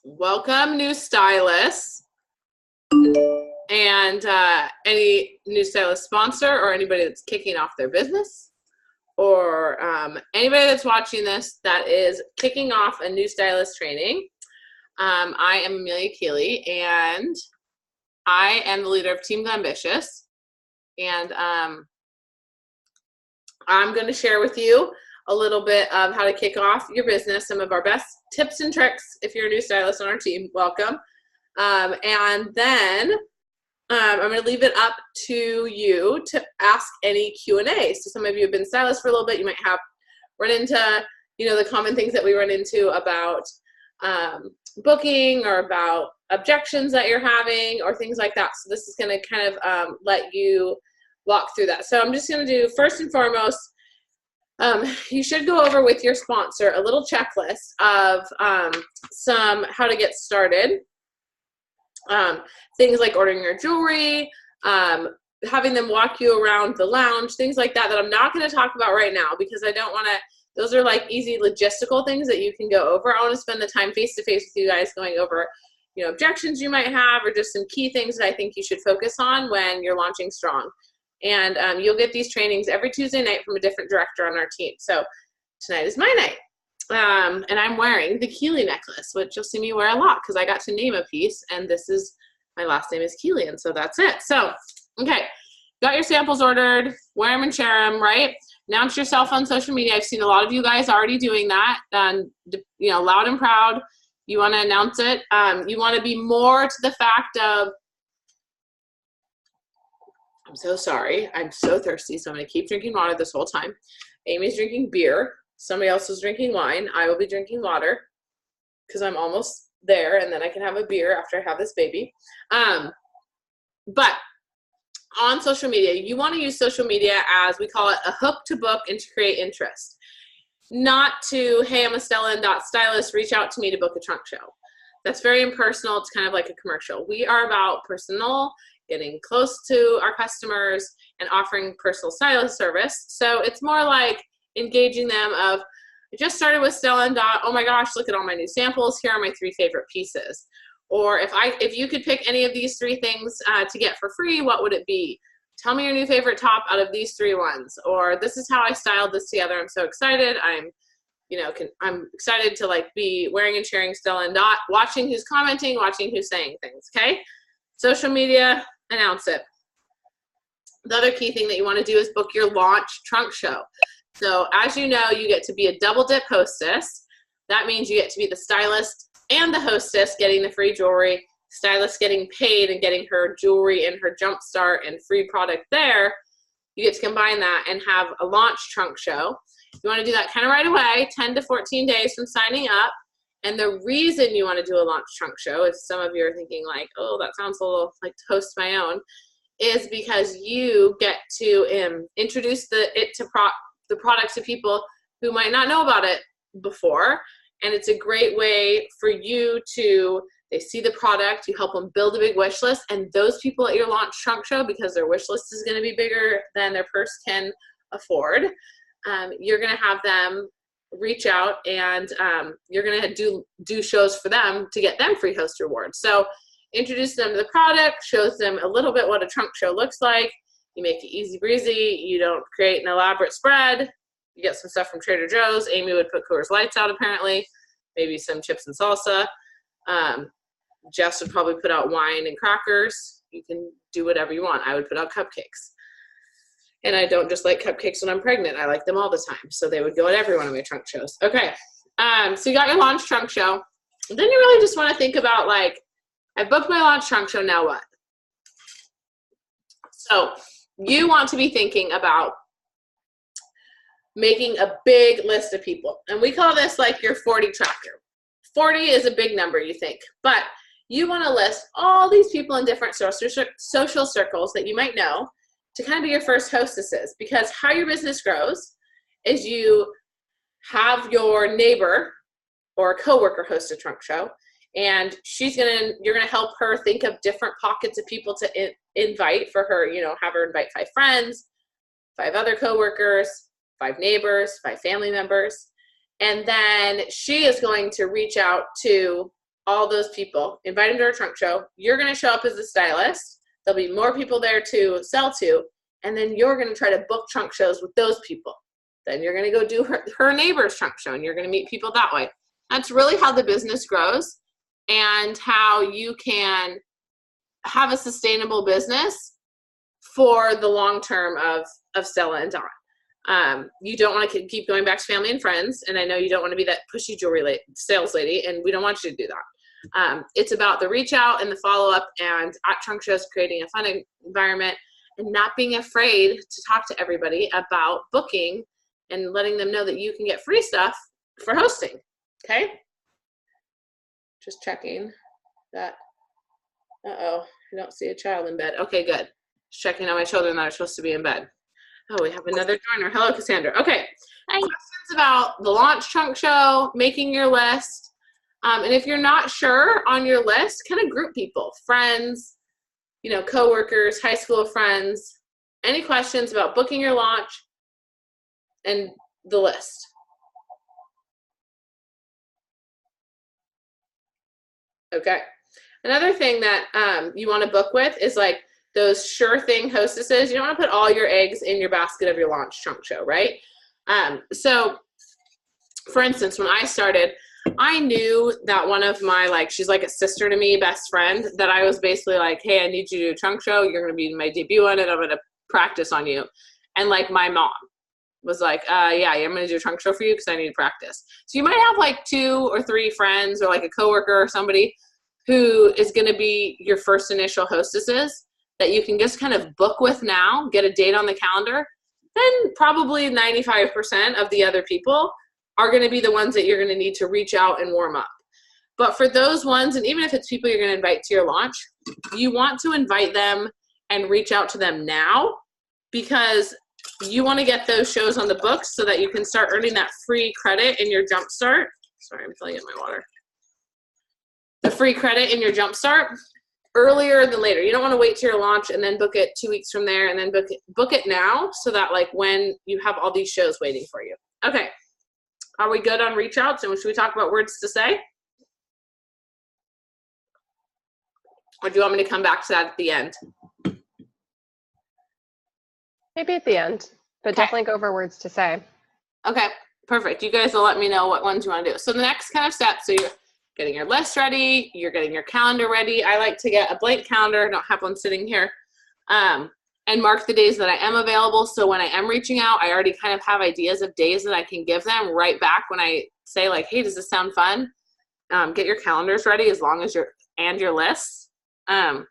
Welcome, new stylists, and any new stylist sponsor or anybody that's kicking off their business, or anybody that's watching this that is kicking off a new stylist training. I am Amelia Keeley, and I am the leader of Team Glambitious, and I'm going to share with you a little bit of how to kick off your business, some of our best tips and tricks. If you're a new stylist on our team, welcome. And then I'm going to leave it up to you to ask any Q&A. So some of you have been stylists for a little bit. You might have run into, the common things that we run into about booking or about objections that you're having or things like that. So this is going to kind of let you walk through that. So I'm just going to do, first and foremost, you should go over with your sponsor a little checklist of some how to get started. Things like ordering your jewelry, having them walk you around the lounge, things like that I'm not going to talk about right now because I don't want to, those are like easy logistical things that you can go over. I want to spend the time face-to-face with you guys going over, objections you might have or just some key things that I think you should focus on when you're launching strong. And you'll get these trainings every Tuesday night from a different director on our team. So tonight is my night. And I'm wearing the Keeley necklace, which you'll see me wear a lot because I got to name a piece. And this is, my last name is Keeley. And so that's it. So, okay. Got your samples ordered. Wear them and share them, right? Announce yourself on social media. I've seen a lot of you guys already doing that. Loud and proud. You want to announce it. You want to be more to the fact of, I'm so sorry. I'm so thirsty, so I'm going to keep drinking water this whole time. Amy's drinking beer. Somebody else is drinking wine. I will be drinking water because I'm almost there, and then I can have a beer after I have this baby. But on social media, you want to use social media as, we call it, a hook to book and to create interest. Not to, hey, I'm a Stella Dot stylist, reach out to me to book a trunk show. That's very impersonal. It's kind of like a commercial. We are about personal, getting close to our customers and offering personal stylist service. So it's more like engaging them of, I just started with Stella Dot. Oh my gosh, look at all my new samples. Here are my 3 favorite pieces. Or if you could pick any of these 3 things to get for free, what would it be? Tell me your new favorite top out of these 3 ones. Or this is how I styled this together. I'm so excited. I'm excited to be wearing and sharing Stella Dot, watching who's commenting, watching who's saying things, okay? Social media, announce it. The other key thing that you want to do is book your launch trunk show. So as you know, you get to be a double dip hostess. That means you get to be the stylist and the hostess getting the free jewelry, stylist getting paid and getting her jewelry and her jump start and free product there. You get to combine that and have a launch trunk show. You want to do that kind of right away, 10 to 14 days from signing up. And the reason you want to do a launch trunk show, if some of you are thinking like, oh, that sounds a little like to host my own, is because you get to introduce the product to people who might not know about it before. And it's a great way for you to, they see the product, you help them build a big wish list, and those people at your launch trunk show, because their wish list is going to be bigger than their purse can afford, you're going to have them reach out and you're going to do shows for them to get them free host rewards. So introduce them to the product, shows them a little bit what a trunk show looks like. You make it easy breezy. You don't create an elaborate spread. You get some stuff from Trader Joe's. Amy would put Coors Lights out apparently, maybe some chips and salsa. Jess would probably put out wine and crackers. You can do whatever you want. I would put out cupcakes. And I don't just like cupcakes when I'm pregnant. I like them all the time. So they would go at every one of my trunk shows. Okay. So you got your launch trunk show. And then you really just want to think about I booked my launch trunk show, now what? So you want to be thinking about making a big list of people. And we call this your 40 tracker. 40 is a big number, you think. But you want to list all these people in different social circles that you might know to kind of be your first hostesses, because how your business grows is you have your neighbor or a coworker host a trunk show, and you're gonna help her think of different pockets of people to invite for her. Have her invite 5 friends, 5 other coworkers, 5 neighbors, 5 family members, and then she is going to reach out to all those people, invite them to our trunk show. You're going to show up as a stylist. There'll be more people there to sell to, and then you're going to try to book trunk shows with those people. Then you're going to go do her neighbor's trunk show, and you're going to meet people that way. That's really how the business grows and how you can have a sustainable business for the long term of Stella and Dot. You don't want to keep going back to family and friends, and I know you don't want to be that pushy jewelry sales lady, and we don't want you to do that. It's about the reach out and the follow-up, and at trunk shows, creating a fun environment and not being afraid to talk to everybody about booking and letting them know that you can get free stuff for hosting. Okay? Just checking that. Uh-oh, I don't see a child in bed. Okay, good. Just checking on my children that are supposed to be in bed. Oh, we have another joiner. Hello, Cassandra. Okay. Hi. Questions about the launch trunk show, making your list. And if you're not sure on your list, kind of group people, friends, you know, coworkers, high school friends. Any questions about booking your launch and the list? Okay. Another thing that you want to book with is like those sure thing hostesses. You don't want to put all your eggs in your basket of your launch trunk show, right? So for instance, when I started, I knew that one of my, like, she's like a sister to me, best friend, that I was basically like, hey, I need you to do a trunk show. You're going to be my debut on it. I'm going to practice on you. And like my mom was like, yeah, I'm going to do a trunk show for you because I need to practice. So you might have like 2 or 3 friends or like a coworker or somebody who is going to be your first initial hostesses that you can just kind of book with now, get a date on the calendar. Then probably 95% of the other people are going to be the ones that you're going to need to reach out and warm up. But for those ones, and even if it's people you're going to invite to your launch, you want to invite them and reach out to them now, because you want to get those shows on the books so that you can start earning that free credit in your Jumpstart. Sorry, I'm filling in my water. The free credit in your Jumpstart earlier than later. You don't want to wait till your launch and then book it 2 weeks from there, and then book it now so that like when you have all these shows waiting for you. Okay. Are we good on reach outs? And should we talk about words to say? Or do you want me to come back to that at the end? Maybe at the end, but okay. Definitely go over words to say. Okay, perfect. You guys will let me know what ones you want to do. So the next kind of step, so you're getting your list ready, you're getting your calendar ready. I like to get a blank calendar, I don't have one sitting here, and mark the days that I am available. So when I am reaching out, I already kind of have ideas of days that I can give them right back when I say like, hey, does this sound fun? Get your calendars ready as long as your lists. And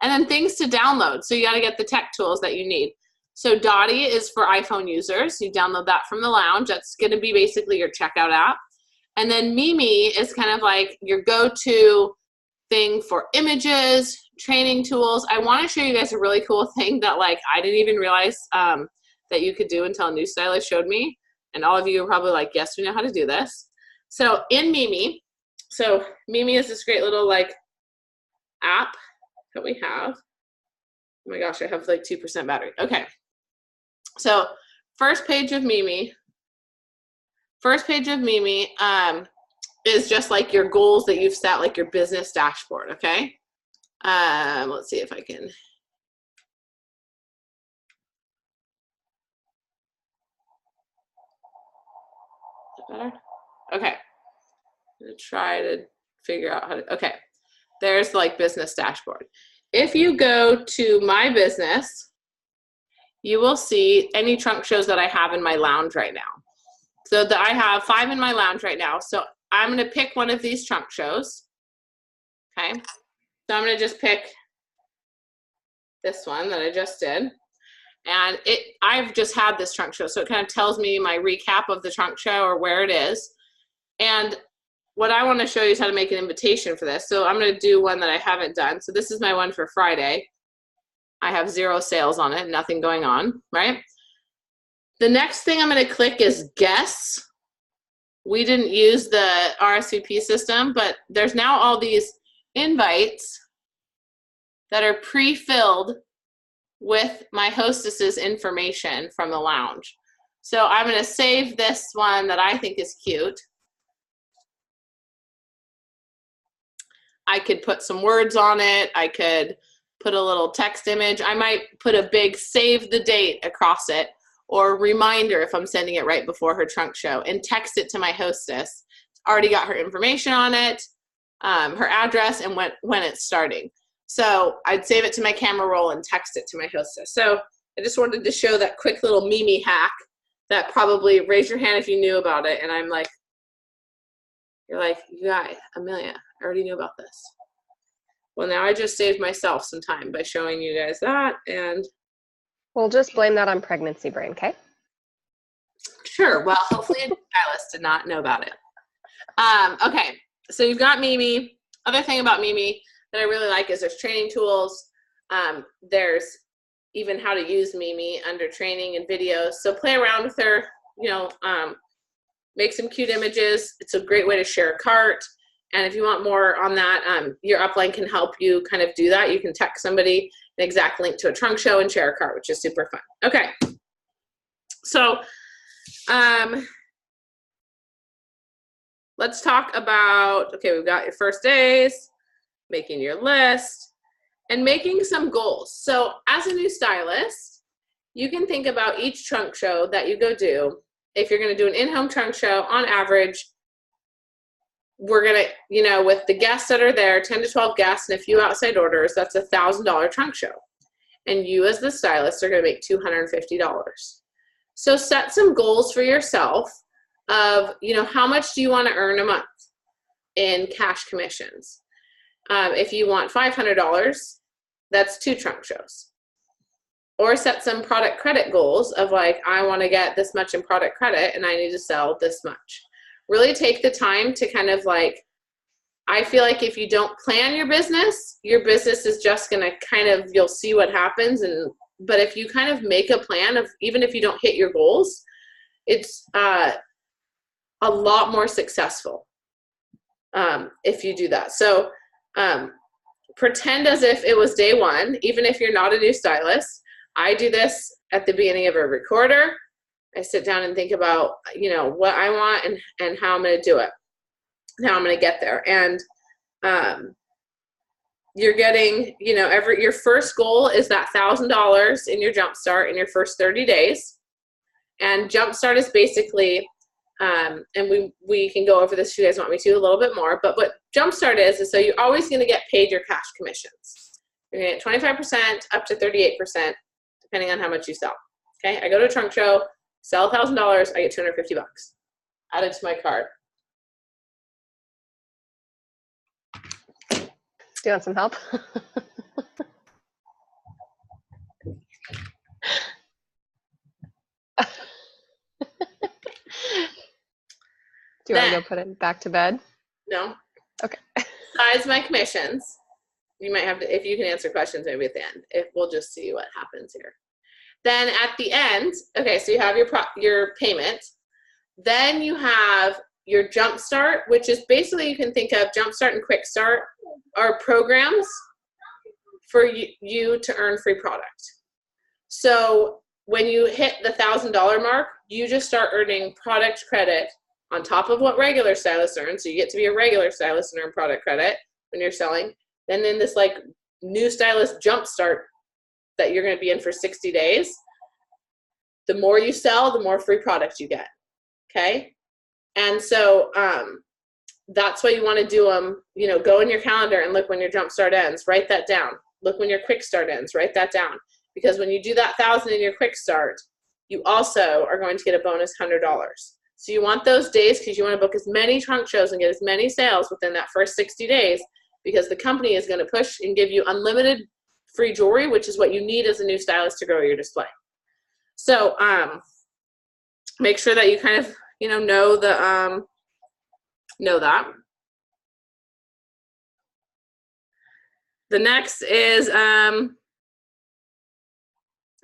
then things to download. So you got to get the tech tools that you need. So Dottie is for iPhone users. You download that from the lounge. That's going to be basically your checkout app. And then Mimi is kind of like your go-to thing for images, training tools. I want to show you guys a really cool thing that like I didn't even realize that you could do until a new stylist showed me. And all of you are probably like, yes, we know how to do this. So in Mimi, so Mimi is this great little like app that we have. Oh my gosh, I have like 2% battery. Okay. So first page of Mimi is just like your goals that you've set, like your business dashboard, okay? Let's see if I can. Is that better? Okay. I'm gonna try to figure out how to, okay. There's like business dashboard. If you go to my business, you will see any trunk shows that I have in my lounge right now. So I have 5 in my lounge right now. So I'm going to pick one of these trunk shows. Okay. So I'm going to just pick this one that I just did. And I've just had this trunk show. So it kind of tells me my recap of the trunk show or where it is. And what I want to show you is how to make an invitation for this. So I'm going to do one that I haven't done. So this is my one for Friday. I have 0 sales on it, nothing going on, right? The next thing I'm going to click is guess. We didn't use the RSVP system, but there's now all these invites that are pre-filled with my hostess's information from the lounge. So I'm going to save this one that I think is cute. I could put some words on it. I could put a little text image. I might put a big save the date across it, or reminder if I'm sending it right before her trunk show, and text it to my hostess. Already got her information on it, her address, and when it's starting. So I'd save it to my camera roll and text it to my hostess. So I just wanted to show that quick little Mimi hack that probably, raise your hand if you knew about it. And I'm like, you're like, you guys, Amelia, I already knew about this. Well, now I just saved myself some time by showing you guys that. And we'll just blame that on pregnancy brain, okay? Sure. Well, hopefully a stylist did not know about it. Okay, so you've got Mimi. Other thing about Mimi that I really like is there's training tools. There's even how to use Mimi under training and videos. So play around with her, you know, make some cute images. It's a great way to share a cart. And if you want more on that, your upline can help you kind of do that. You can text somebody an exact link to a trunk show and share a cart, which is super fun. Okay, so let's talk about, okay, we've got your first days, making your list, and making some goals. So as a new stylist, you can think about each trunk show that you go do. If you're gonna do an in-home trunk show, on average, we're gonna, you know, with the guests that are there, 10 to 12 guests and a few outside orders, that's a $1,000 trunk show. And you as the stylist are gonna make $250. So set some goals for yourself of, you know, how much do you wanna earn a month in cash commissions? If you want $500, that's 2 trunk shows. Or set some product credit goals of like, I wanna get this much in product credit and I need to sell this much. Really take the time to kind of like, I feel like if you don't plan your business is just gonna kind of, you'll see what happens. But if you kind of make a plan of, even if you don't hit your goals, it's a lot more successful if you do that. So pretend as if it was day one, even if you're not a new stylist. I do this at the beginning of every quarter. I sit down and think about, you know, what I want and how I'm going to do it, how I'm going to get there. And you're getting, you know, your first goal is that $1,000 in your Jumpstart in your first 30 days. And Jumpstart is basically, and we can go over this if you guys want me to a little bit more, but what Jumpstart is so you're always going to get paid your cash commissions. You're going to get 25% up to 38%, depending on how much you sell. Okay, I go to a trunk show, sell $1,000, I get $250 added to my cart. Do you want some help? Do you want to go put it back to bed? No. Okay. Besides my commissions, you might have to, if you can answer questions maybe at the end, if we'll just see what happens here. Then at the end, okay, so you have your payment. Then you have your Jumpstart, which is basically, you can think of Jumpstart and Quick Start are programs for you to earn free product. So when you hit the $1,000 mark, you just start earning product credit on top of what regular stylists earn. So you get to be a regular stylist and earn product credit when you're selling. Then in this like new stylist Jumpstart that you're going to be in for 60 days, the more you sell, the more free product you get. Okay. And so that's why you want to do them, you know, go in your calendar and look when your Jumpstart ends, write that down. Look when your Quick Start ends, write that down. Because when you do that 1,000 in your Quick Start, you also are going to get a bonus $100. So you want those days because you want to book as many trunk shows and get as many sales within that first 60 days, because the company is going to push and give you unlimited free jewelry, which is what you need as a new stylist to grow your display. So make sure that you kind of, you know that. The next is,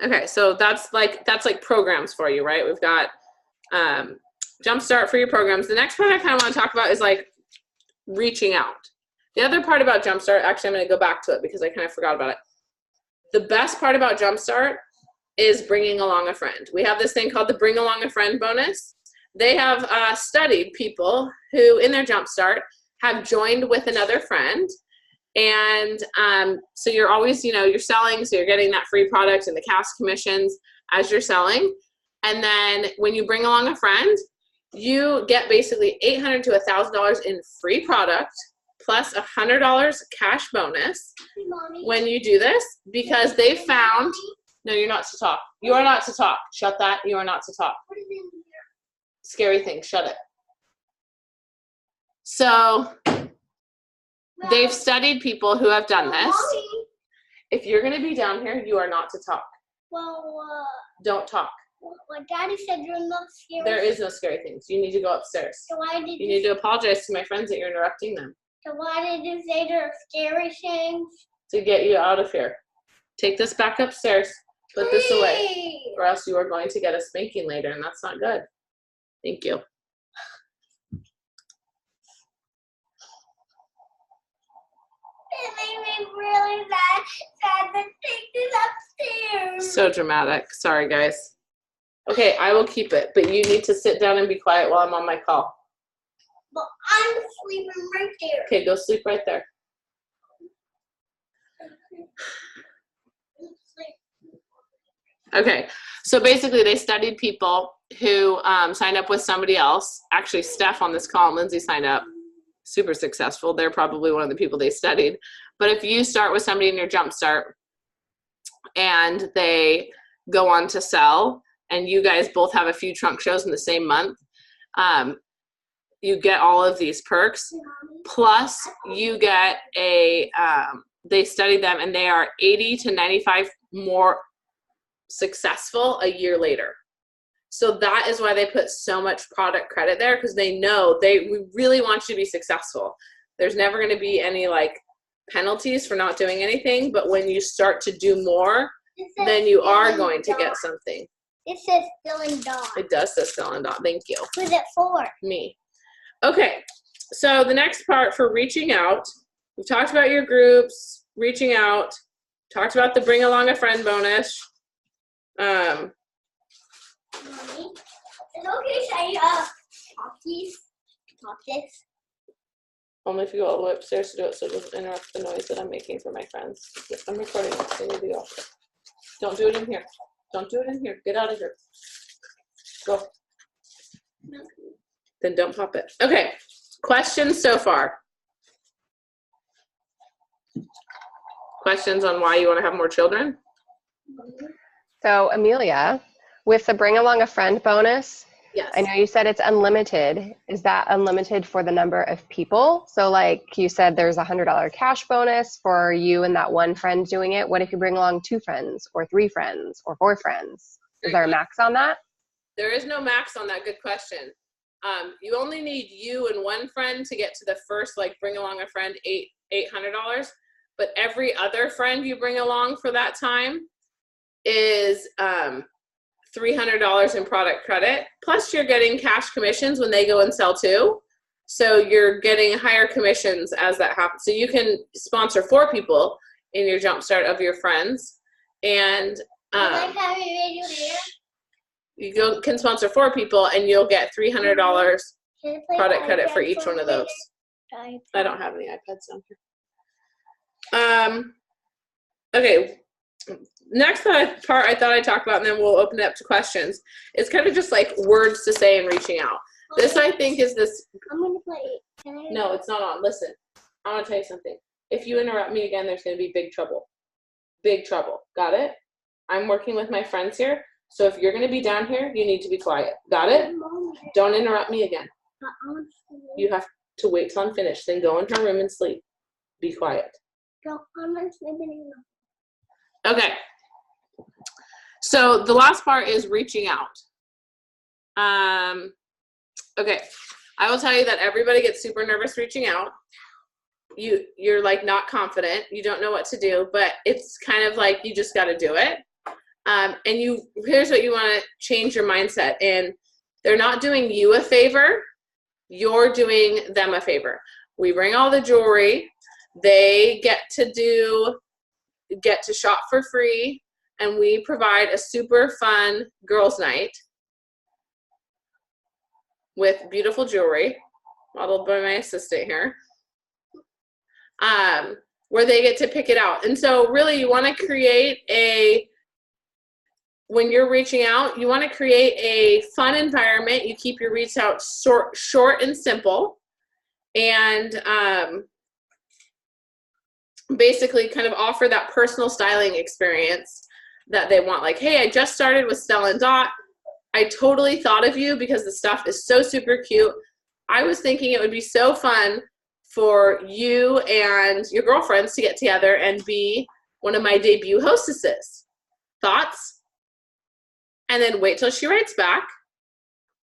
okay, so that's like programs for you, right? We've got Jumpstart for your programs. The next part I kind of want to talk about is like reaching out. The other part about Jumpstart, actually I'm going to go back to it because I kind of forgot about it. The best part about Jumpstart is bringing along a friend. We have this thing called the Bring Along a Friend bonus. They have studied people who in their Jumpstart have joined with another friend, And so you're always, you're selling, so you're getting that free product and the cash commissions as you're selling. And then when you bring along a friend, you get basically $800 to $1,000 in free product plus $100 cash bonus when you do this, because they found, no, you're not to talk. You are not to talk. Shut that. You are not to talk. Scary thing. Shut it. So they've studied people who have done this. If you're going to be down here, you are not to talk. Well, don't talk. Well, Daddy said you're not scary. There is no scary things. You need to go upstairs. So why did you need to apologize to my friends that you're interrupting them. So why did you say there are scary things? To get you out of here. Take this back upstairs. Put this away. Or else you are going to get a spanking later, and that's not good. Thank you. It made me really sad to take this upstairs. So dramatic. Sorry, guys. Okay, I will keep it, but you need to sit down and be quiet while I'm on my call. But I'm sleeping right there. Okay, go sleep right there. Okay, so basically they studied people who signed up with somebody else. Actually, Steph on this call and Lindsay signed up. Super successful. They're probably one of the people they studied. But if you start with somebody in your Jumpstart and they go on to sell, and you guys both have a few trunk shows in the same month, you get all of these perks. Plus, you get a, they study them, and they are 80 to 95 more successful a year later. So that is why they put so much product credit there, because they know we really want you to be successful. There's never going to be any like penalties for not doing anything, but when you start to do more, then you are going to get something. It says Stella Dot. It does say Stella Dot. Thank you. Who's it for? Me. Okay, so the next part for reaching out, we've talked about your groups, reaching out, talked about the bring along a friend bonus. Mommy, it's okay to say talk this. Only if you go all the way upstairs to do it, so it doesn't interrupt the noise that I'm making for my friends. I'm recording this, so you need to go. Don't do it in here. Don't do it in here. Get out of here. Go. Then don't pop it. Okay. Questions so far? Questions on why you want to have more children? So Amelia, with the bring along a friend bonus, Yes. I know you said it's unlimited. Is that unlimited for the number of people? So like you said, there's $100 cash bonus for you and that one friend doing it. What if you bring along 2 friends or 3 friends or 4 friends? Is there a max on that? There is no max on that. Good question. You only need you and one friend to get to the first, like bring along a friend, $800. But every other friend you bring along for that time is $300 in product credit. Plus you're getting cash commissions when they go and sell too. So you're getting higher commissions as that happens. So you can sponsor 4 people in your Jumpstart of your friends. And you can sponsor 4 people and you'll get $300 product credit for each one of those. I don't have any iPads down here. Okay. Next part I thought I'd talk about, and then we'll open it up to questions. It's kind of just like words to say and reaching out. This, I think, is this. I'm going to play it. No, it's not on. Listen, I want to tell you something. If you interrupt me again, there's going to be big trouble. Big trouble. Got it? I'm working with my friends here. So if you're going to be down here, you need to be quiet. Got it? Don't interrupt me again. You have to wait till I'm finished. Then go in her room and sleep. Be quiet. I'm not sleeping. Okay. So the last part is reaching out. Okay. I will tell you that everybody gets super nervous reaching out. You're like not confident. You don't know what to do, but it's kind of like you just got to do it. And here's what you want to change your mindset. And they're not doing you a favor. You're doing them a favor. We bring all the jewelry. They get to shop for free, and we provide a super fun girls' night with beautiful jewelry modeled by my assistant here. where they get to pick it out. And so really you want to create when you're reaching out, you want to create a fun environment. You keep your reach out short and simple, and basically kind of offer that personal styling experience that they want. Like, hey, I just started with Stella Dot. I totally thought of you because the stuff is so super cute. I was thinking it would be so fun for you and your girlfriends to get together and be one of my debut hostesses. Thoughts? And then wait till she writes back.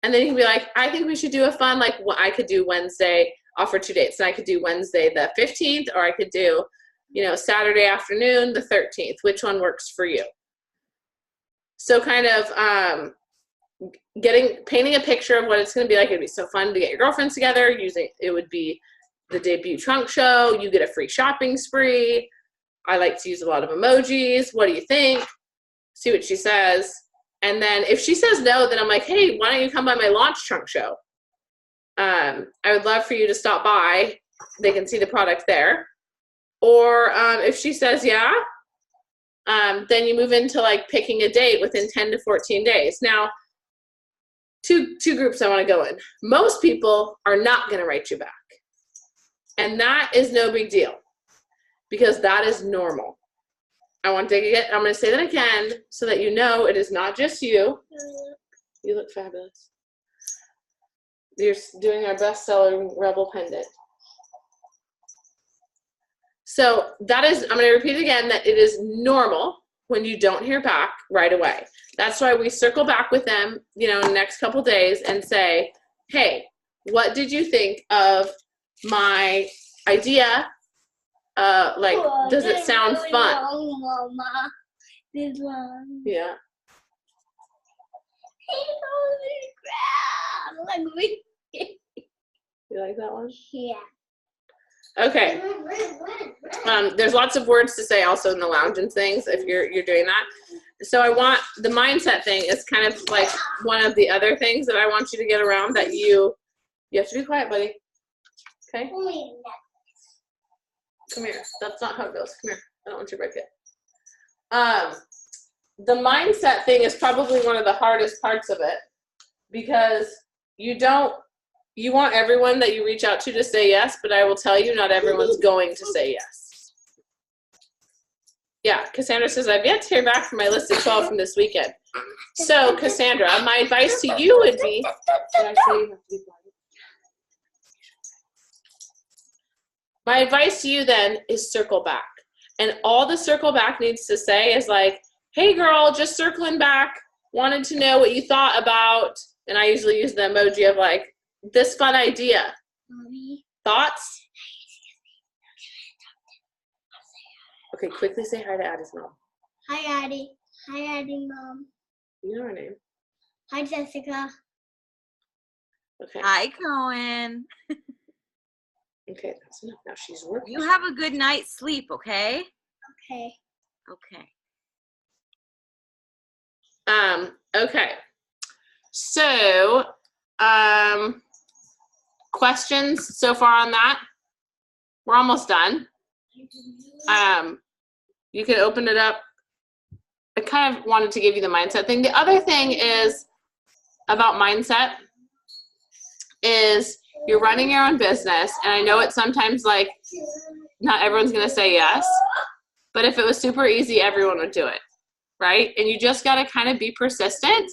And then you can be like, I think we should do a fun, like what I could do Wednesday, offer 2 dates. And I could do Wednesday the 15th, or I could do, Saturday afternoon the 13th. Which one works for you? So kind of painting a picture of what it's going to be like. It'd be so fun to get your girlfriends together. It would be the debut trunk show. You get a free shopping spree. I like to use a lot of emojis. What do you think? See what she says. And then if she says no, then I'm like, hey, why don't you come by my launch trunk show? I would love for you to stop by. They can see the product there. Or if she says yeah, then you move into like picking a date within 10 to 14 days. Now, two groups I want to go in. Most people are not going to write you back. And that is no big deal because that is normal. I'm going to say that again so that you know it is not just you. You look fabulous. You're doing our bestseller Rebel pendant. So that is, I'm going to repeat again, that it is normal when you don't hear back right away. That's why we circle back with them, in the next couple days and say, hey, what did you think of my idea? Does it sound fun? Mama. This one. Yeah. You like that one? Yeah. Okay. There's lots of words to say also in the lounge and things if you're doing that. So I want the mindset thing is kind of like one of the other things that I want you to get around that you have to be quiet, buddy. Okay? Come here. That's not how it goes. Come here. I don't want you to break it. The mindset thing is probably one of the hardest parts of it because you want everyone that you reach out to say yes, but I will tell you not everyone's going to say yes. Yeah, Cassandra says, I've yet to hear back from my list of 12 from this weekend. So, Cassandra, my advice to you would be, my advice to you then is circle back. And all the circle back needs to say is like, hey girl, just circling back, wanted to know what you thought about, and I usually use the emoji of like, this fun idea. Mommy. Thoughts? Okay, quickly say hi to Addie's mom. Hi, Addie. Hi, Addie, Mom. You know her name. Hi, Jessica. Okay. Hi, Cohen. Okay, that's enough. Now she's working. You have a good night's sleep, okay? Okay. Okay. Okay. So, questions so far on that? We're almost done. You can open it up. I kind of wanted to give you the mindset thing. The other thing is about mindset is you're running your own business, and I know it's sometimes like not everyone's going to say yes, but if it was super easy, everyone would do it, right? And you just got to kind of be persistent,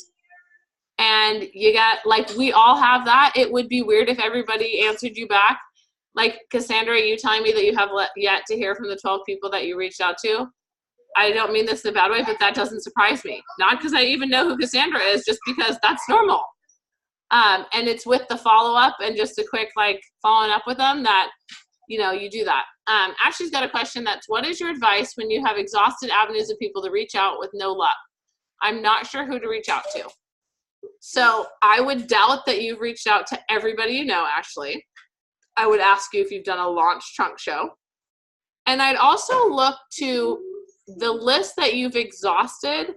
and you got, like, we all have that. It would be weird if everybody answered you back. Like, Cassandra, you telling me that you have yet to hear from the 12 people that you reached out to? I don't mean this in a bad way, but that doesn't surprise me. Not because I even know who Cassandra is, just because that's normal. And it's with the follow-up and just a quick, like, following up with them that, you do that. Ashley's got a question that's, what is your advice when you have exhausted avenues of people to reach out with no luck? I'm not sure who to reach out to. So I would doubt that you've reached out to everybody you know, Ashley. I would ask you if you've done a launch trunk show. And I'd also look to the list that you've exhausted.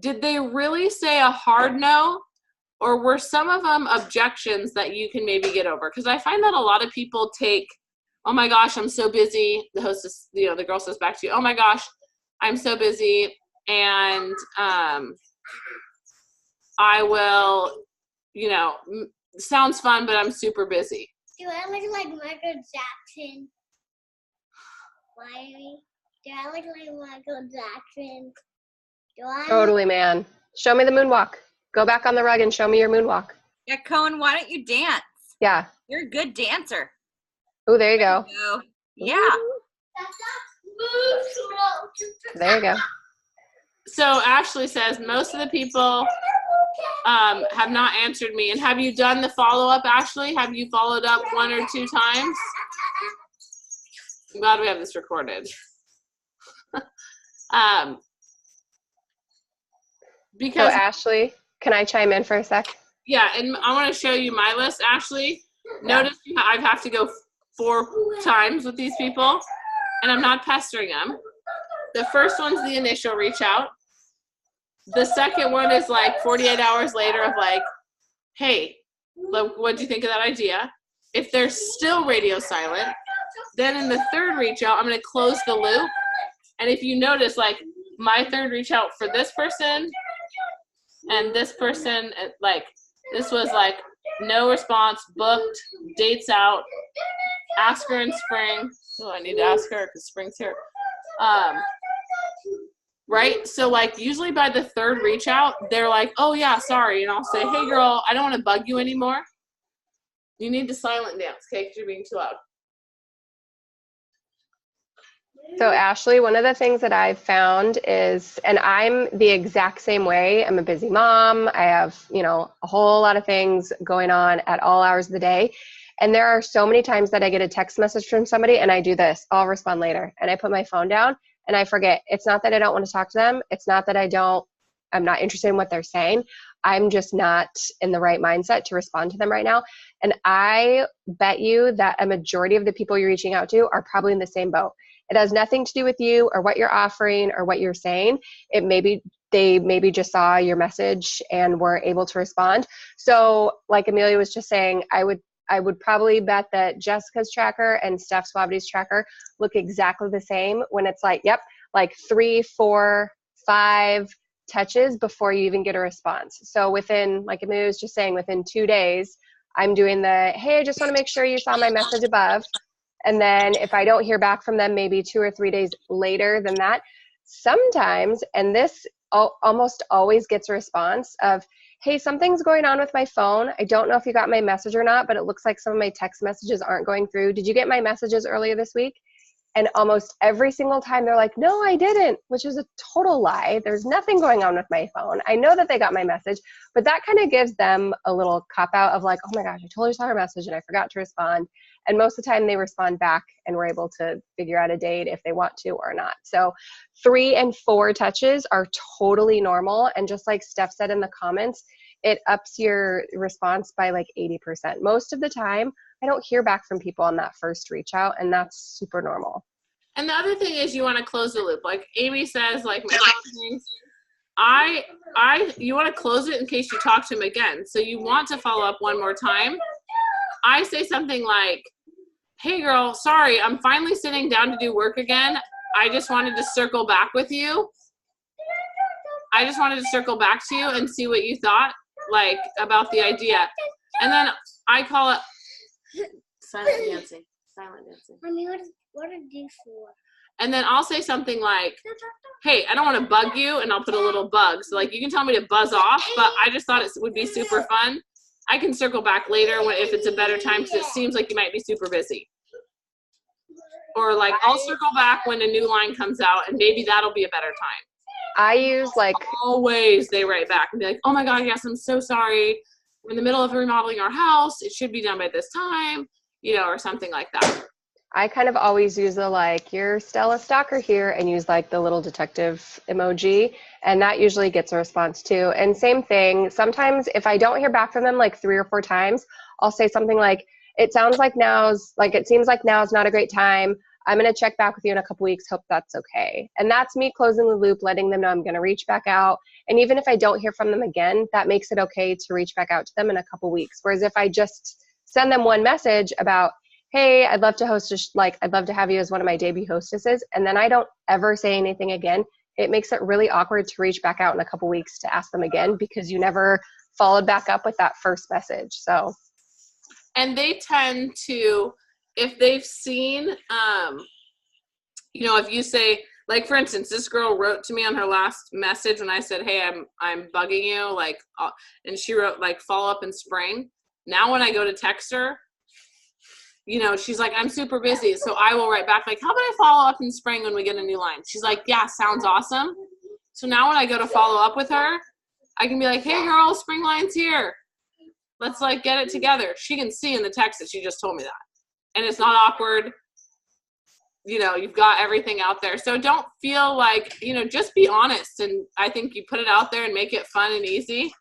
Did they really say a hard no? Or were some of them objections that you can maybe get over? Because I find that a lot of people take oh my gosh, I'm so busy. The hostess, the girl says back to you, oh my gosh, I'm so busy. And I will, sounds fun, but I'm super busy. Do I look like Michael Jackson? Why? Do I look like Michael Jackson? Do I? Totally, man. Show me the moonwalk. Go back on the rug and show me your moonwalk. Yeah, Cohen, why don't you dance? Yeah. You're a good dancer. Oh, there you go. Yeah. There you go. So Ashley says, most of the people have not answered me. And have you done the follow-up, Ashley? Have you followed up 1 or 2 times? I'm glad we have this recorded. Because so Ashley, can I chime in for a sec? Yeah, and I want to show you my list, Ashley. Notice I have to go 4 times with these people, and I'm not pestering them. The first one's the initial reach out. The second one is like 48 hours later of like, hey, what do you think of that idea? If they're still radio silent, then in the third reach out, I'm going to close the loop. And if you notice, like my third reach out for this person and this person, like this was like no response, booked, dates out, ask her in spring. Oh, I need to ask her because spring's here. Right? So like usually by the third reach out, they're like, oh yeah, sorry. And I'll say, hey girl, I don't want to bug you anymore. You need to silent dance, okay? Because you're being too loud. So Ashley, one of the things that I've found is, and I'm the exact same way. I'm a busy mom. I have, a whole lot of things going on at all hours of the day. And there are so many times that I get a text message from somebody and I do this, I'll respond later. And I put my phone down and I forget. It's not that I don't want to talk to them. It's not that I'm not interested in what they're saying. I'm just not in the right mindset to respond to them right now. And I bet you that a majority of the people you're reaching out to are probably in the same boat. It has nothing to do with you or what you're offering or what you're saying. They maybe just saw your message and were able to respond. So like Amelia was just saying, I would probably bet that Jessica's tracker and Steph Swabity's tracker look exactly the same when it's like, yep, like 3, 4, 5 touches before you even get a response. So within, like Amelia was just saying, within 2 days, I'm doing the, hey, I just want to make sure you saw my message above. And then if I don't hear back from them, maybe 2 or 3 days later than that, sometimes, and this almost always gets a response of, hey, something's going on with my phone. I don't know if you got my message or not, but it looks like some of my text messages aren't going through. Did you get my messages earlier this week? And almost every single time they're like, no, I didn't, which is a total lie. There's nothing going on with my phone. I know that they got my message, but that kind of gives them a little cop out of like, oh my gosh, I totally saw her message and I forgot to respond. And most of the time they respond back and we're able to figure out a date if they want to or not. So 3 and 4 touches are totally normal. And just like Steph said in the comments, it ups your response by like 80%. Most of the time, I don't hear back from people on that first reach out, and that's super normal. And the other thing is you want to close the loop. Like Amy says, like my things, you want to close it in case you talk to him again. So you want to follow up one more time. I say something like, hey girl, sorry, I'm finally sitting down to do work again. I just wanted to circle back with you. I just wanted to circle back to you and see what you thought, like, about the idea. And then I call it silent dancing. Mommy, what are these for? And then I'll say something like, hey, I don't want to bug you, and I'll put a little bug. So, like, you can tell me to buzz off, but I just thought it would be super fun. I can circle back later if it's a better time because it seems like you might be super busy. Or, like, I'll circle back when a new line comes out, and maybe that'll be a better time. I use like always they write back and be like, oh my God, yes, I'm so sorry. We're in the middle of remodeling our house. It should be done by this time, or something like that. I kind of always use the like, you're Stella Stalker here, and use like the little detective emoji. And that usually gets a response too. And same thing, sometimes if I don't hear back from them like 3 or 4 times, I'll say something like, it seems like now's not a great time. I'm going to check back with you in a couple weeks. Hope that's okay. And that's me closing the loop, letting them know I'm going to reach back out. And even if I don't hear from them again, that makes it okay to reach back out to them in a couple weeks. Whereas if I just send them one message about, hey, I'd love to host I'd love to have you as one of my debut hostesses. And then I don't ever say anything again. It makes it really awkward to reach back out in a couple weeks to ask them again because you never followed back up with that first message. So. And they tend to, if they've seen, if you say, like, for instance, this girl wrote to me on her last message when I said, hey, I'm bugging you, and she wrote, follow up in spring. Now when I go to text her, she's like, I'm super busy. So I will write back, how about I follow up in spring when we get a new line? She's like, yeah, sounds awesome. So now when I go to follow up with her, I can be like, hey, girl, spring line's here. Let's, get it together. She can see in the text that she just told me that. And it's not awkward. You've got everything out there. So don't feel just be honest. And I think you put it out there and make it fun and easy.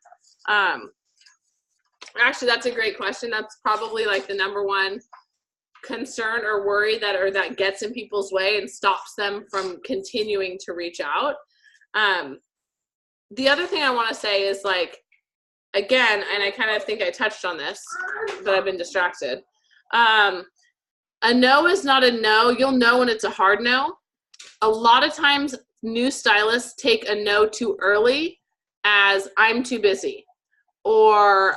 Actually, that's a great question. That's probably the number one concern or worry that gets in people's way and stops them from continuing to reach out. The other thing I want to say is again, and I kind of think I touched on this, but I've been distracted. A no is not a no. You'll know when it's a hard no. A lot of times new stylists take a no too early as I'm too busy, or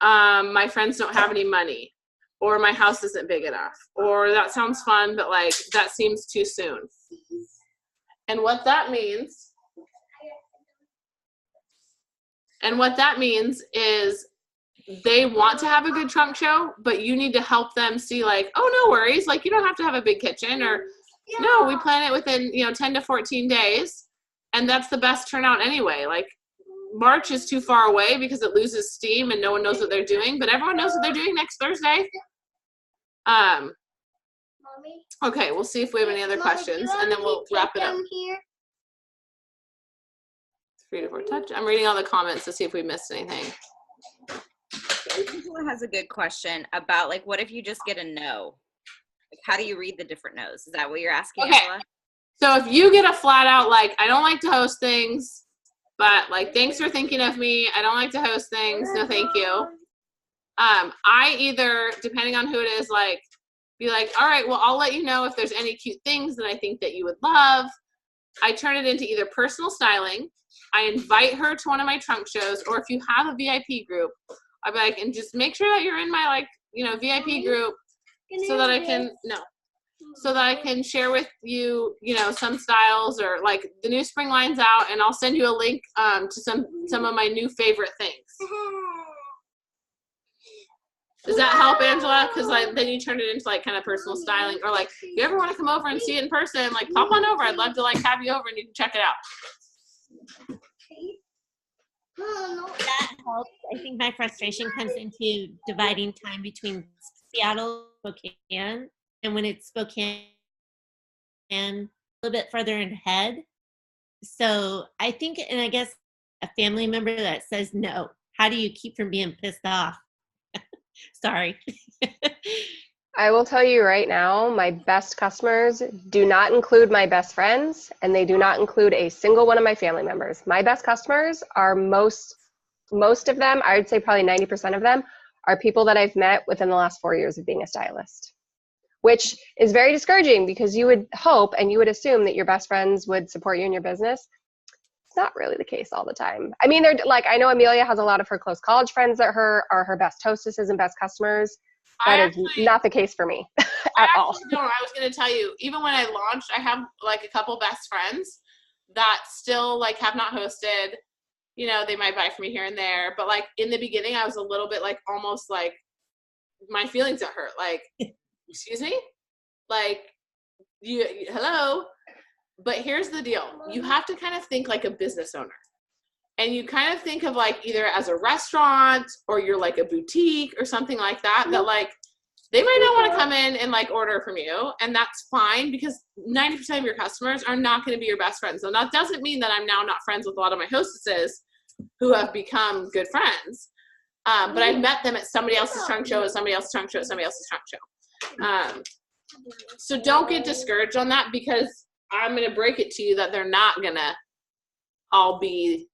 my friends don't have any money, or my house isn't big enough, or that sounds fun, but that seems too soon. And what that means is they want to have a good trunk show, but you need to help them see oh, no worries. You don't have to have a big kitchen, or no, we plan it within, 10 to 14 days. And that's the best turnout anyway. March is too far away because it loses steam and no one knows what they're doing, but everyone knows what they're doing next Thursday. Okay, we'll see if we have any other questions and then we'll wrap it up. 3 to 4 touch. I'm reading all the comments to see if we missed anything. Angela has a good question about what if you just get a no? How do you read the different no's? Is that what you're asking, Okay. Angela? So if you get a flat out I don't like to host things, but thanks for thinking of me. I don't like to host things. No, thank you. I either, depending on who it is, be all right, well, I'll let you know if there's any cute things that I think that you would love. I turn it into either personal styling. I invite her to one of my trunk shows, or if you have a VIP group, I'll be and just make sure that you're in my VIP group so that I can share with you, some styles, or the new spring line's out, and I'll send you a link to some of my new favorite things. Does that help, Angela? Because then you turn it into kind of personal styling, or you ever want to come over and see it in person, pop on over. I'd love to have you over and you can check it out. That helps. I think my frustration comes into dividing time between Seattle and Spokane, and when it's Spokane and a little bit further ahead. So I think, and I guess a family member that says no, how do you keep from being pissed off? Sorry. I will tell you right now, my best customers do not include my best friends, and they do not include a single one of my family members. My best customers are most of them, I would say probably 90% of them, are people that I've met within the last 4 years of being a stylist, which is very discouraging because you would hope and you would assume that your best friends would support you in your business. It's not really the case all the time. I mean, they're I know Amelia has a lot of her close college friends that are her best hostesses and best customers. That is not the case for me at all. No, I was going to tell you, even when I launched, I have a couple best friends that still have not hosted. They might buy from me here and there, but in the beginning, I was a little bit almost my feelings are hurt. Excuse me, hello. But here's the deal: you have to kind of think like a business owner. And you kind of think of either as a restaurant or you're a boutique or something like that, that they might not want to come in and order from you. And that's fine because 90% of your customers are not going to be your best friends. So that doesn't mean that I'm now not friends with a lot of my hostesses who have become good friends. But I've met them at somebody else's trunk show, at somebody else's trunk show, at somebody else's trunk show. So don't get discouraged on that because I'm going to break it to you that they're not going to all be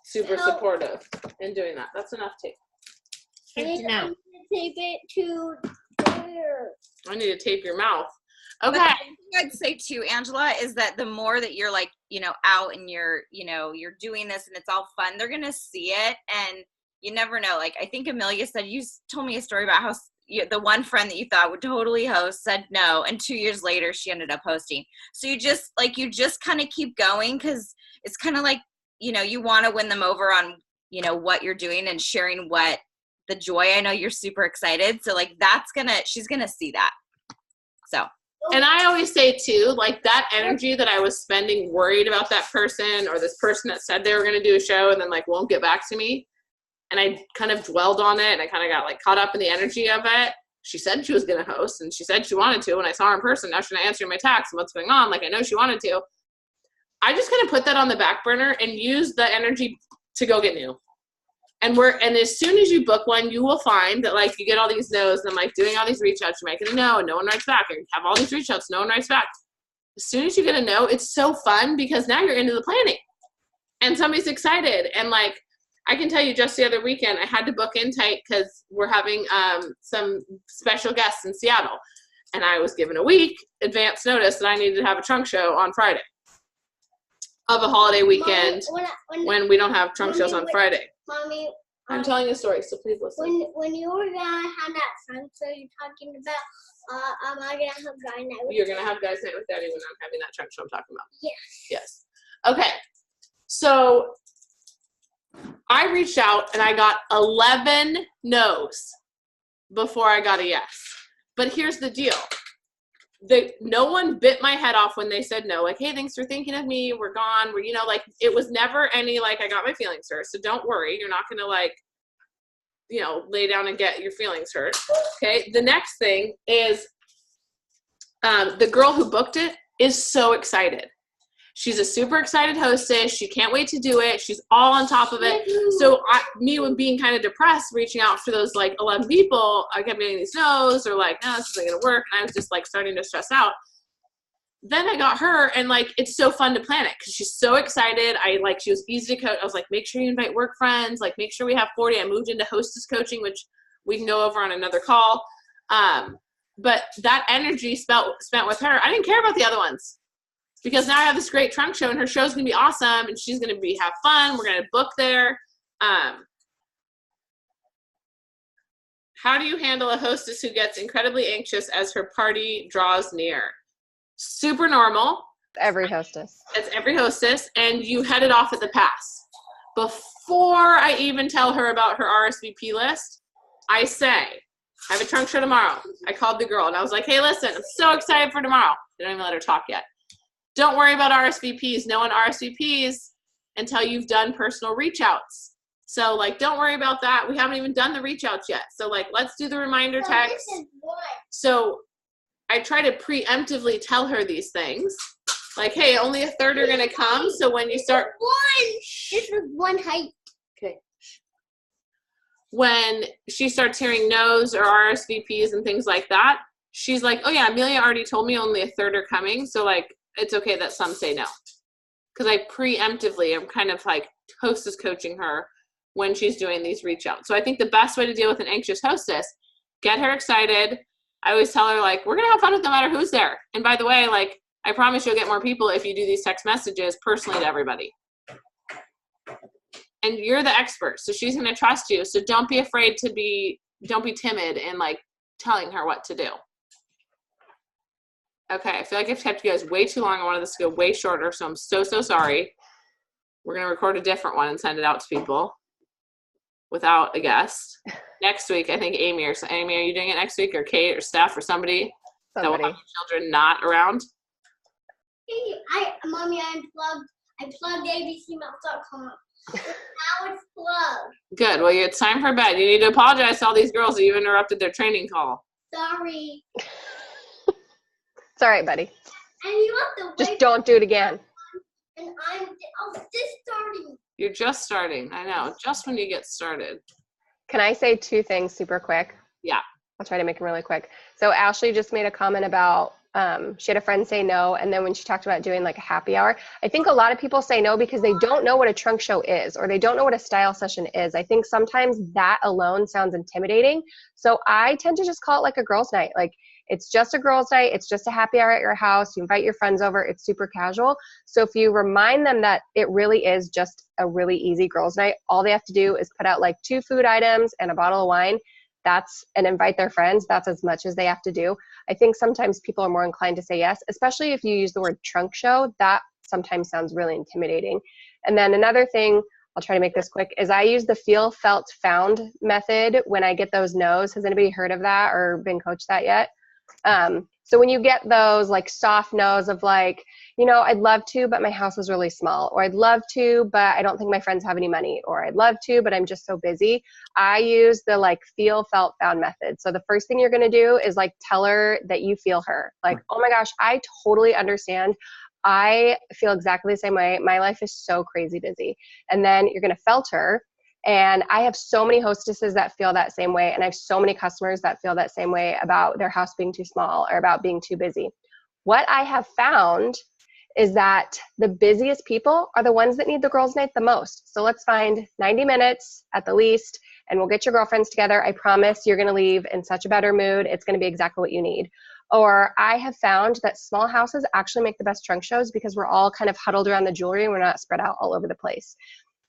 super supportive in doing that. That's enough tape. Good to know. Tape it to there. I need to tape your mouth. But Okay. the thing I'd say too, Angela, is that the more that you're like, out and you're doing this and it's all fun, they're going to see it. And you never know. Like, I think Amelia said, you told me a story about how the one friend that you thought would totally host said no. And 2 years later, she ended up hosting. So you just kind of keep going, because it's kind of like, you want to win them over on, what you're doing and sharing what the joy. I know you're super excited. So like, she's going to see that. So. And I always say too, like that energy that I was spending worried about that person or this person that said they were going to do a show and then like won't get back to me. And I kind of dwelled on it and I kind of got like caught up in the energy of it. She said she was going to host and she said she wanted to. And I saw her in person. Now she's not answering my text and what's going on. Like I know she wanted to. I just kind of put that on the back burner and use the energy to go get new. And as soon as you book one, you will find that like you get all these no's and I'm like doing all these reach outs, you're making a no and no one writes back. Or you have all these reach outs, no one writes back. As soon as you get a no, it's so fun because now you're into the planning and somebody's excited. And like, I can tell you just the other weekend, I had to book in tight because we're having some special guests in Seattle. And I was given a week advance notice that I needed to have a trunk show on Friday of a holiday weekend when we don't have trunk shows on Friday. Mommy, I'm telling a story, so please listen. when you were gonna have that trunk show you're talking about, am I gonna have guy night with You're going to have guys night with Daddy when I'm having that trunk show I'm talking about. Yes. Yes. Okay. So I reached out and I got 11 no's before I got a yes. But here's the deal. No one bit my head off when they said no. Like, hey, thanks for thinking of me. We're gone. We're, like, it was never any, like, I got my feelings hurt. So don't worry. You're not going to, like, lay down and get your feelings hurt. Okay. The next thing is the girl who booked it is so excited. She's a super excited hostess. She can't wait to do it. She's all on top of it. So me with being kind of depressed, reaching out for those like 11 people, I kept getting these no's or like, no, this isn't going to work. And I was just like starting to stress out. Then I got her and like, it's so fun to plan it because she's so excited. She was easy to coach. I was like, make sure you invite work friends. Like make sure we have 40. I moved into hostess coaching, which we can go over on another call. But that energy spent with her. I didn't care about the other ones. Because now I have this great trunk show and her show's going to be awesome and she's going to have fun. We're going to book there. How do you handle a hostess who gets incredibly anxious as her party draws near? Super normal. Every hostess. It's every hostess. And you head it off at the pass. Before I even tell her about her RSVP list, I say, I have a trunk show tomorrow. I called the girl and I was like, hey, listen, I'm so excited for tomorrow. They don't even let her talk yet. Don't worry about RSVPs. No one RSVPs until you've done personal reach outs. So like, don't worry about that. We haven't even done the reach outs yet. So like, let's do the reminder text. So I try to preemptively tell her these things. Like, hey, only a third are going to come. So when you start. This is one height. Okay. When she starts hearing no's or RSVPs and things like that, she's like, oh yeah, Amelia already told me only a third are coming. So like, it's okay that some say no. Because I preemptively am kind of like hostess coaching her when she's doing these reach outs. So I think the best way to deal with an anxious hostess, get her excited. I always tell her like, we're going to have fun with no matter who's there. And by the way, like, I promise you'll get more people if you do these text messages personally to everybody. And you're the expert. So she's going to trust you. So don't be afraid don't be timid in like telling her what to do. Okay, I feel like I've kept you guys way too long. I wanted this to go way shorter, so I'm so sorry. We're going to record a different one and send it out to people without a guest. Next week, I think Amy, are you doing it next week, or Kate or Steph or somebody that will have children not around? Mommy, I plugged abcmouth.com. Now it's plugged. Good. Well, it's time for bed. You need to apologize to all these girls that you interrupted their training call. Sorry. It's all right, buddy. And you have to just don't do it again. And I'm just starting. You're just starting. I know. Just when you get started. Can I say two things super quick? Yeah. I'll try to make them really quick. So Ashley just made a comment about she had a friend say no. And then when she talked about doing like a happy hour, I think a lot of people say no because they don't know what a trunk show is, or they don't know what a style session is. I think sometimes that alone sounds intimidating. So I tend to just call it like a girls' night. Like, it's just a girls' night. It's just a happy hour at your house. You invite your friends over. It's super casual. So if you remind them that it really is just a really easy girls' night, all they have to do is put out like 2 food items and a bottle of wine. And invite their friends. That's as much as they have to do. I think sometimes people are more inclined to say yes, especially if you use the word trunk show. That sometimes sounds really intimidating. And then another thing, I'll try to make this quick, is I use the feel, felt, found method when I get those no's. Has anybody heard of that or been coached that yet? So when you get those like soft no's of like, you know, I'd love to, but my house is really small, or I'd love to, but I don't think my friends have any money, or I'd love to, but I'm just so busy. I use the like feel, felt, found method. So the first thing you're going to do is like tell her that you feel her. Like, oh my gosh, I totally understand. I feel exactly the same way. My life is so crazy busy. And then you're going to felt her. And I have so many hostesses that feel that same way. And I have so many customers that feel that same way about their house being too small or about being too busy. What I have found is that the busiest people are the ones that need the girls' night the most. So let's find 90 minutes at the least, and we'll get your girlfriends together. I promise you're going to leave in such a better mood. It's going to be exactly what you need. Or I have found that small houses actually make the best trunk shows because we're all kind of huddled around the jewelry and we're not spread out all over the place.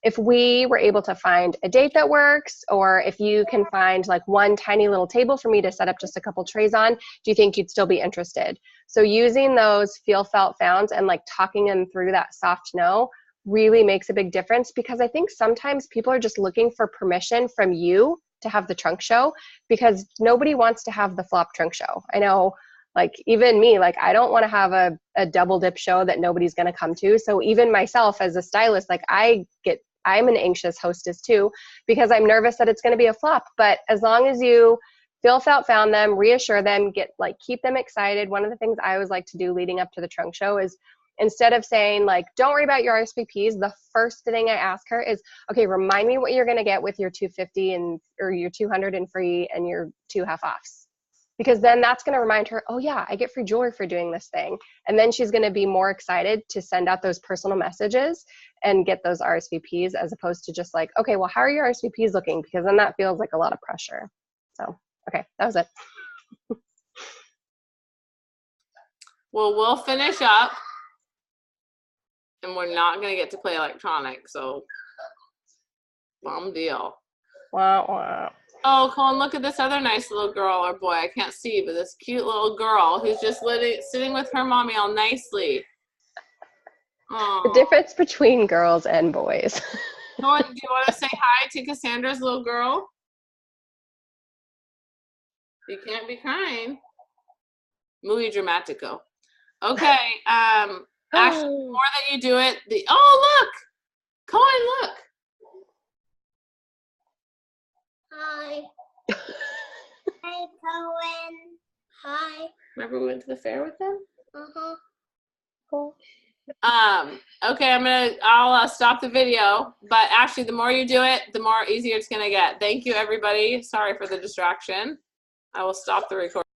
If we were able to find a date that works, or if you can find like one tiny little table for me to set up just a couple trays on, do you think you'd still be interested? So using those feel, felt, founds and like talking them through that soft no really makes a big difference, because I think sometimes people are just looking for permission from you to have the trunk show, because nobody wants to have the flop trunk show. I know, like even me, like I don't want to have a double dip show that nobody's going to come to. So even myself as a stylist, like I'm an anxious hostess too, because I'm nervous that it's going to be a flop. But as long as you feel, felt, found them, reassure them, keep them excited. One of the things I always like to do leading up to the trunk show is, instead of saying like, don't worry about your RSVPs, the first thing I ask her is, okay, remind me what you're going to get with your 250 or your 200 and free and your 2 half offs. Because then that's going to remind her, oh yeah, I get free jewelry for doing this thing. And then she's going to be more excited to send out those personal messages and get those RSVPs, as opposed to just like, okay, well, how are your RSVPs looking? Because then that feels like a lot of pressure. So, okay, that was it. Well, we'll finish up, and we're not going to get to play electronic, so bum deal. Wah, wah. Oh, Colin, look at this other nice little girl or boy. I can't see, but this cute little girl who's just sitting with her mommy all nicely. Aww. The difference between girls and boys. Colin, do you want to say hi to Cassandra's little girl? You can't be crying. Muy dramatico. Okay. Ashley, the more that you do it, oh, look. Colin, look. Hi. Hi, Cohen. Hi. Remember we went to the fair with them? Uh-huh. Cool. Okay, I'll stop the video, but Ashley, the more you do it, the more easier it's gonna get. Thank you, everybody. Sorry for the distraction. I will stop the recording.